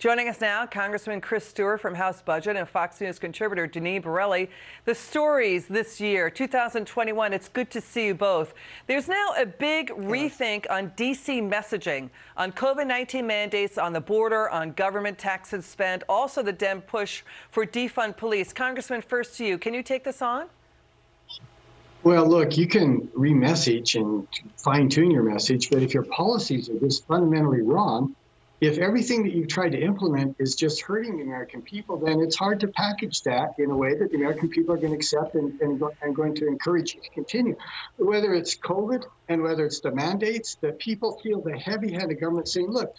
Joining us now, Congressman Chris Stewart from House Budget and Fox News contributor Deneen Borelli. The stories this year, 2021, it's good to see you both. There's now a big rethink on D.C. messaging, on COVID-19 mandates, on the border, on government tax and spend, also the Dem push for defund police. Congressman, first to you. Can you take this on? Well, look, you can re-message and fine-tune your message, but if your policies are just fundamentally wrong, if everything that you've tried to implement is just hurting the American people, then it's hard to package that in a way that the American people are going to accept and going to encourage you to continue. Whether it's COVID and whether it's the mandates, that people feel the heavy hand of government saying, look,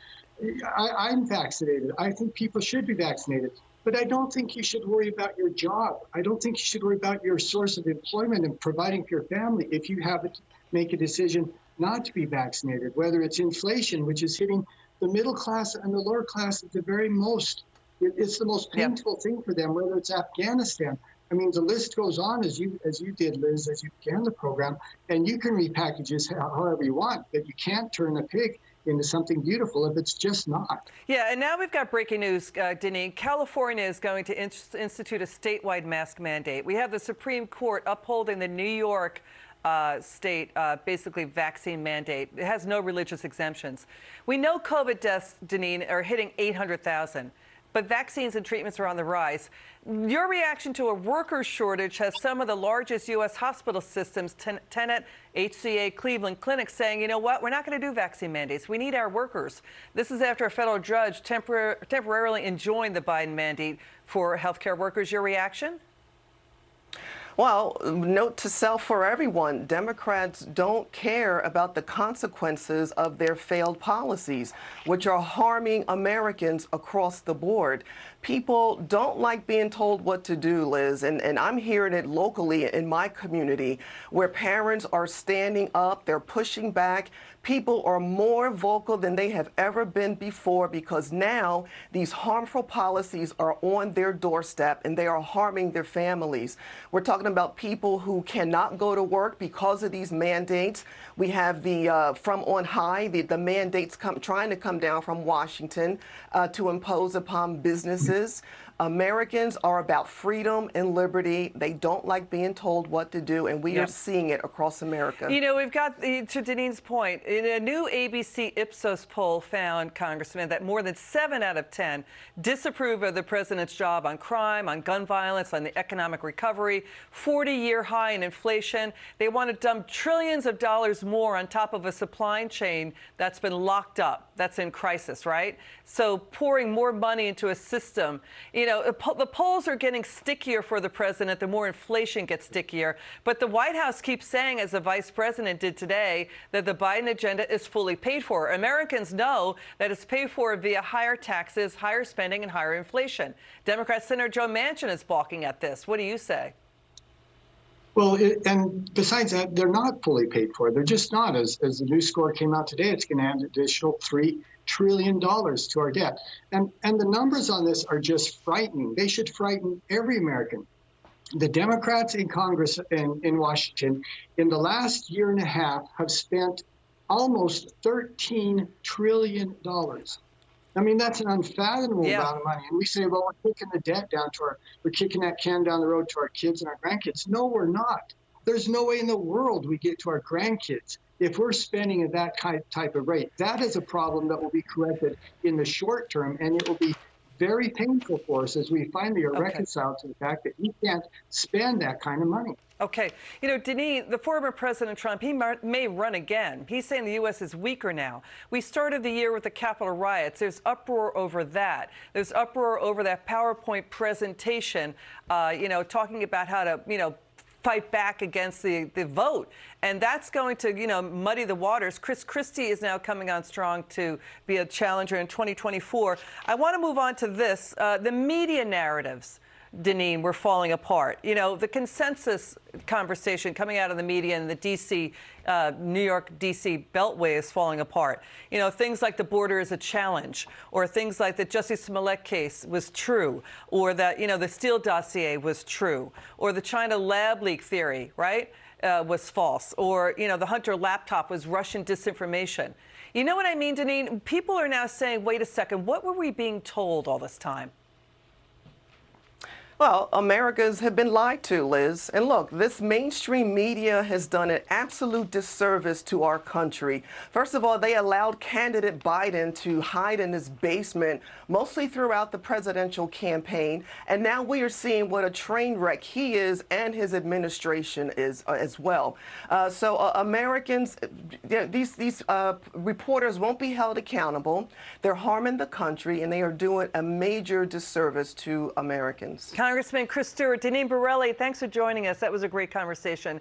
I'm vaccinated. I think people should be vaccinated. But I don't think you should worry about your job. I don't think you should worry about your source of employment and providing for your family if you have to make a decision not to be vaccinated, whether it's inflation, which is hitting the middle class and the lower class at the very most. It's the most painful thing for them, whether it's Afghanistan. I mean, the list goes on as you did, Liz, as you began the program, and you can repackage this however you want, but you can't turn a pig into something beautiful if it's just not. Yeah, and now we've got breaking news, Deneen. California is going to institute a statewide mask mandate. We have the Supreme Court upholding the New York state basically vaccine mandate. It has no religious exemptions. We know COVID deaths, Deneen, are hitting 800,000. But vaccines and treatments are on the rise. Your reaction to a worker shortage has some of the largest U.S. hospital systems, Tenet, HCA, Cleveland Clinic, saying, you know what, we're not going to do vaccine mandates. We need our workers. This is after a federal judge temporarily enjoined the Biden mandate for healthcare workers. Your reaction? Well, note to self for everyone, Democrats don't care about the consequences of their failed policies, which are harming Americans across the board. People don't like being told what to do, Liz, and I'm hearing it locally in my community where parents are standing up, they're pushing back. People are more vocal than they have ever been before because now these harmful policies are on their doorstep and they are harming their families. We're talking about people who cannot go to work because of these mandates. We have the from on high, the mandates trying to come down from Washington to impose upon businesses. Americans are about freedom and liberty. They don't like being told what to do, and we are seeing it across America. You know, we've got, to Deneen's point, in a new ABC Ipsos poll found, Congressman, that more than 7 out of 10 disapprove of the president's job on crime, on gun violence, on the economic recovery, 40-year high in inflation. They want to dump trillions of dollars more on top of a supply chain that's been locked up, that's in crisis, right? So pouring more money into a system. You know, the polls are getting stickier for the president the more inflation gets stickier. But the White House keeps saying, as the vice president did today, that the Biden agenda is fully paid for. Americans know that it's paid for via higher taxes, higher spending, and higher inflation. Democrat Senator Joe Manchin is balking at this. What do you say? Well, and besides that, they're not fully paid for. They're just not. As the new score came out today, it's going to add an additional $3 trillion to our debt. And the numbers on this are just frightening. They should frighten every American. The Democrats in Congress and in Washington in the last year and a half have spent almost $13 trillion. I mean, that's an unfathomable amount of money. And we say, well, we're kicking the debt down to we're kicking that can down the road to our kids and our grandkids. No, we're not. There's no way in the world we get to our grandkids if we're spending at that type of rate. That is a problem that will be corrected in the short term, and it will be very painful for us as we finally are reconciled to the fact that we can't spend that kind of money. Okay. You know, Deneen, the former President Trump, he may run again. He's saying the U.S. is weaker now. We started the year with the Capitol riots. There's uproar over that. There's uproar over that PowerPoint presentation, you know, talking about how to, you know, fight back against the vote. And that's going to, you know, muddy the waters. Chris Christie is now coming on strong to be a challenger in 2024. I want to move on to this. The media narratives, Deneen, were falling apart. You know, the consensus conversation coming out of the media in the D.C., New York, D.C. Beltway is falling apart. You know, things like the border is a challenge, or things like the Jussie Smollett case was true, or that, you know, the Steele dossier was true, or the China lab leak theory, right, was false, or, you know, the Hunter laptop was Russian disinformation. You know what I mean, Deneen? People are now saying, wait a second, what were we being told all this time? Well, Americans have been lied to, Liz. And look, this mainstream media has done an absolute disservice to our country. First of all, they allowed candidate Biden to hide in his basement, mostly throughout the presidential campaign. And now we are seeing what a train wreck he is and his administration is as well. Americans, these reporters won't be held accountable. They're harming the country, and they are doing a major disservice to Americans. Congressman Chris Stewart, Deneen Borelli, thanks for joining us. That was a great conversation.